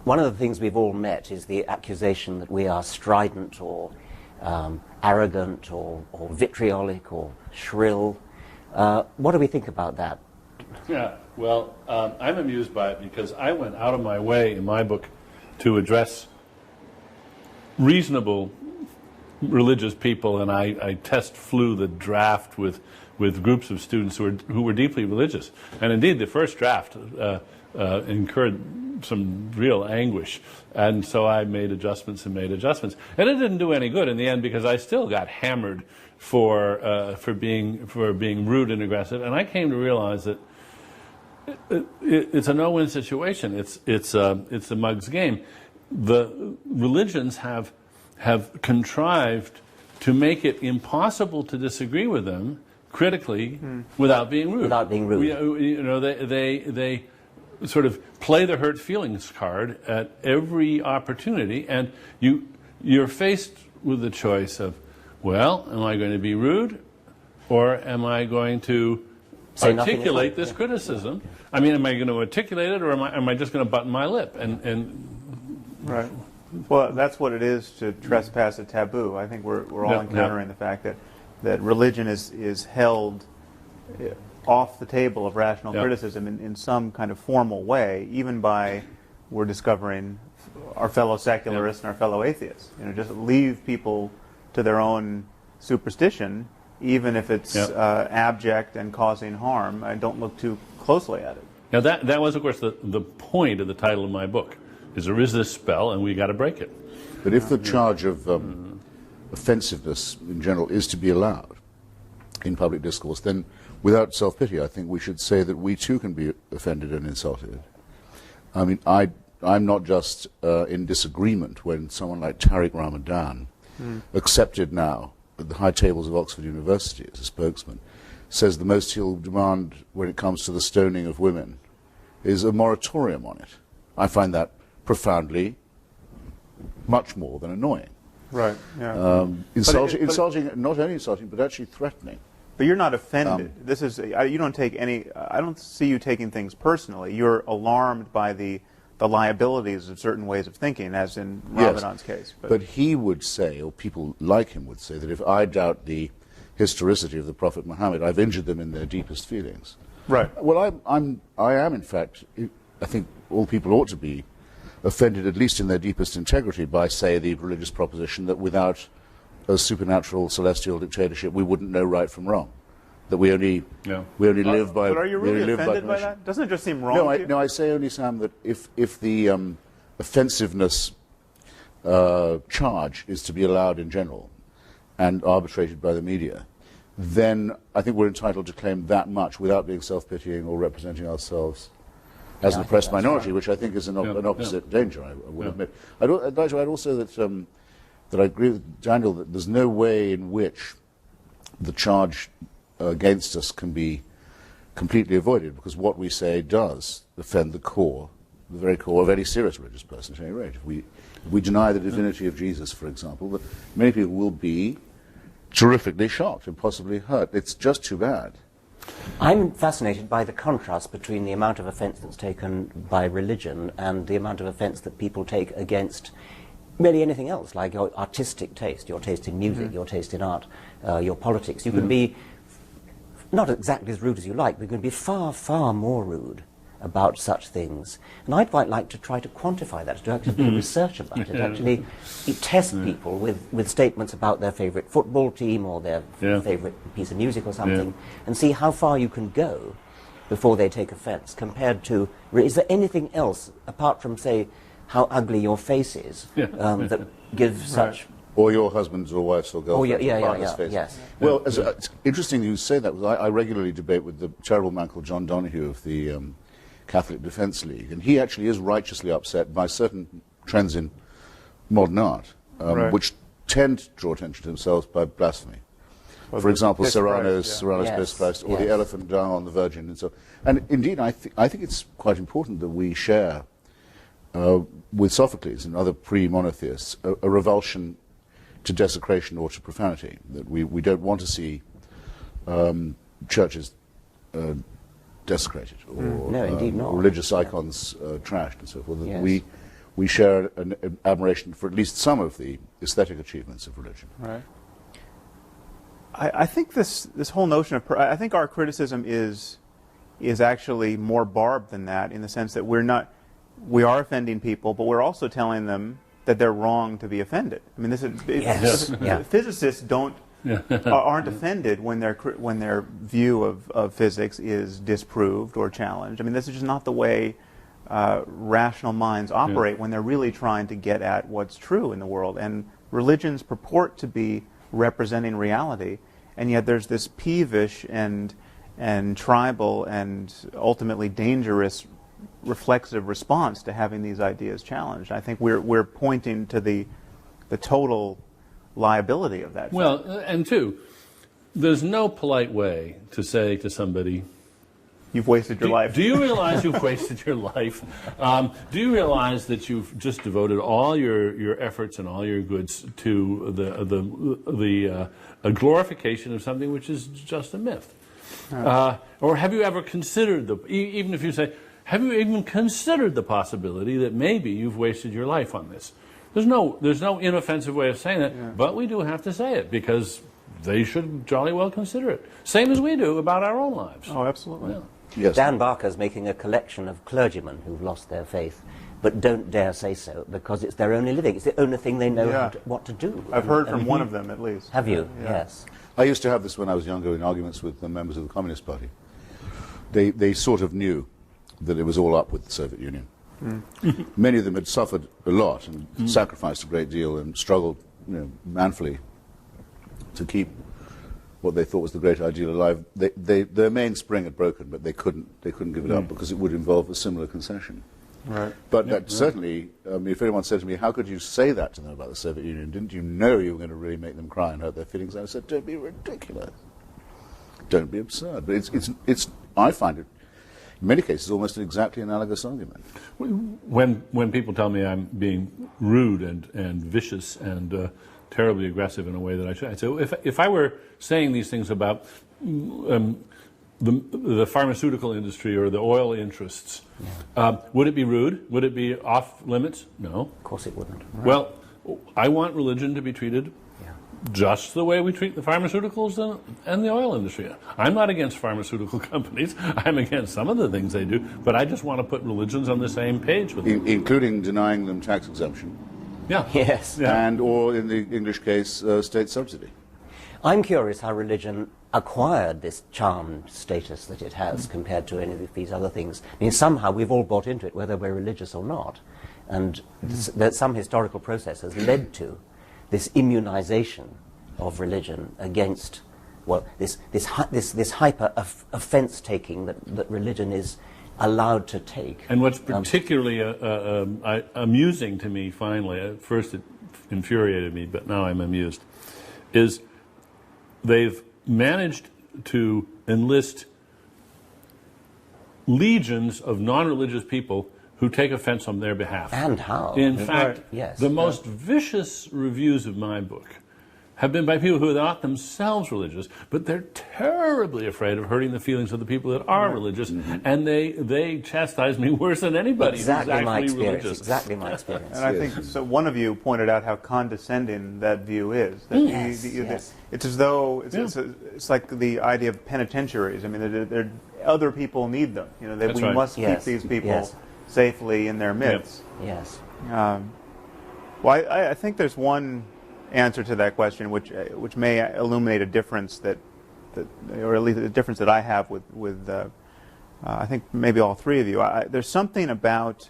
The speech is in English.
one of the things we've all met is the accusation that we are strident or arrogant or vitriolic or shrill. What do we think about that? Yeah, well, I'm amused by it because I went out of my way in my book to address reasonable religious people, and I flew the draft with groups of students who were deeply religious. And indeed, the first draft incurred some real anguish, and so I made adjustments, and it didn't do any good in the end because I still got hammered for being rude and aggressive. And I came to realize that it's a no-win situation. It's a mug's game. The religions have contrived to make it impossible to disagree with them critically without being rude. Without being rude. They sort of play the hurt feelings card at every opportunity, and you're faced with the choice of, well, am I going to be rude, or am I going to articulate this criticism? I mean, am I going to articulate it, or am I just going to button my lip? Right. Well, that's what it is to trespass a taboo. I think we're all encountering the fact that religion is held off the table of rational criticism in some kind of formal way, even by, we're discovering, our fellow secularists and our fellow atheists. Just leave people to their own superstition, even if it's abject and causing harm, and don't look too closely at it. Now that was, of course, the point of the title of my book, is there is this spell and we got to break it. But if the charge of offensiveness in general is to be allowed in public discourse, then without self-pity, I think we should say that we too can be offended and insulted. I mean, I'm not just in disagreement when someone like Tariq Ramadan, accepted now at the high tables of Oxford University as a spokesman, says the most he'll demand when it comes to the stoning of women is a moratorium on it. I find that profoundly much more than annoying. Right, yeah. Insulting, not only insulting, but actually threatening. But you're not offended. You don't take any, I don't see you taking things personally. You're alarmed by the liabilities of certain ways of thinking, as in Ramadan's case. But he would say, or people like him would say, that if I doubt the historicity of the Prophet Muhammad, I've injured them in their deepest feelings. Right. Well, I am, in fact, I think all people ought to be offended, at least in their deepest integrity, by, say, the religious proposition that without a supernatural celestial dictatorship, we wouldn't know right from wrong. That we only live by. But are you really offended by that? Doesn't it just seem wrong? No, I say only, Sam, that if the offensiveness charge is to be allowed in general and arbitrated by the media, then I think we're entitled to claim that much without being self-pitying or representing ourselves as an oppressed minority, which I think is an opposite danger, I would admit. I'd like to add also that I agree with Daniel that there's no way in which the charge against us can be completely avoided, because what we say does offend the very core of any serious religious person at any rate. If we deny the divinity of Jesus, for example, that many people will be terrifically shocked and possibly hurt. It's just too bad. I'm fascinated by the contrast between the amount of offence that's taken by religion and the amount of offence that people take against really anything else, like your artistic taste, your taste in music, your taste in art, your politics. You can be not exactly as rude as you like, but you can be far, far more rude about such things. And I'd quite like to try to quantify that, to actually do research about it, actually test people with statements about their favourite football team or their favourite piece of music or something, and see how far you can go before they take offence, compared to, is there anything else, apart from, say, how ugly your face is, that gives such... Or your husband's or wife's or girlfriend's or partner's face. Yes. Well, it's interesting you say that, because I regularly debate with the terrible man called John Donoghue of the Catholic Defence League, and he actually is righteously upset by certain trends in modern art, which tend to draw attention to themselves by blasphemy. Well, for example, Serrano's Piss Christ, or the elephant down on the Virgin, and so. And indeed, I think it's quite important that we share with Sophocles and other pre-monotheists a revulsion to desecration or to profanity. That we don't want to see churches desecrated or no, indeed not. religious icons trashed and so forth. That we we share an admiration for at least some of the aesthetic achievements of religion. Right. I think this whole notion of I think our criticism is actually more barbed than that, in the sense that we are offending people, but we're also telling them that they're wrong to be offended. I mean, physicists aren't offended when their view of physics is disproved or challenged. I mean, this is just not the way rational minds operate when they're really trying to get at what's true in the world. And religions purport to be representing reality, and yet there's this peevish and tribal and ultimately dangerous reflexive response to having these ideas challenged. I think we're pointing to the total liability of that. Well, and two, there's no polite way to say to somebody, you've wasted your life. Do you realize you've wasted your life? Do you realize that you've just devoted all your efforts and all your goods to a glorification of something which is just a myth? Or have you ever considered even if you say, have you even considered the possibility that maybe you've wasted your life on this? There's no inoffensive way of saying it, but we do have to say it because they should jolly well consider it. Same as we do about our own lives. Oh, absolutely. Yeah. Yes. Dan Barker's making a collection of clergymen who've lost their faith, but don't dare say so because it's their only living. It's the only thing they know what to do. I've heard from one of them, at least. Have you? Yeah. Yes. I used to have this when I was younger in arguments with the members of the Communist Party. They sort of knew that it was all up with the Soviet Union. Many of them had suffered a lot and sacrificed a great deal and struggled manfully to keep what they thought was the great ideal alive. Their mainspring had broken, but they couldn't give it up because it would involve a similar concession. Right. But that certainly, if anyone said to me, how could you say that to them about the Soviet Union? Didn't you know you were going to really make them cry and hurt their feelings? I said, don't be ridiculous. Don't be absurd. But it's I find it, in many cases, almost an exactly analogous argument. When people tell me I'm being rude and vicious and terribly aggressive in a way that I should, I say, if I were saying these things about the pharmaceutical industry or the oil interests, would it be rude? Would it be off limits? No. Of course it wouldn't. Right. Well, I want religion to be treated just the way we treat the pharmaceuticals and the oil industry. I'm not against pharmaceutical companies. I'm against some of the things they do, but I just want to put religions on the same page with them. Including denying them tax exemption. Yeah. Yes. Yeah. And, or in the English case, state subsidy. I'm curious how religion acquired this charmed status that it has compared to any of these other things. I mean, somehow we've all bought into it, whether we're religious or not. And that some historical process has led to this immunization of religion against, well, this hyper offense taking that religion is allowed to take. And what's particularly amusing to me, finally, at first it infuriated me, but now I'm amused, is they've managed to enlist legions of non-religious people who take offense on their behalf. And how? In fact, yes. the most vicious reviews of my book have been by people who are not themselves religious, but they're terribly afraid of hurting the feelings of the people that are religious, and they chastise me worse than anybody who's actually religious. Exactly my experience. And I think so. One of you pointed out how condescending that view is. That Yes. It's as though it's like the idea of penitentiaries. I mean, they're, other people need them. You know, that we must keep these people safely in their midst. Yes. Well, I think there's one answer to that question, which may illuminate a difference or at least a difference that I have with I think maybe all three of you. There's something about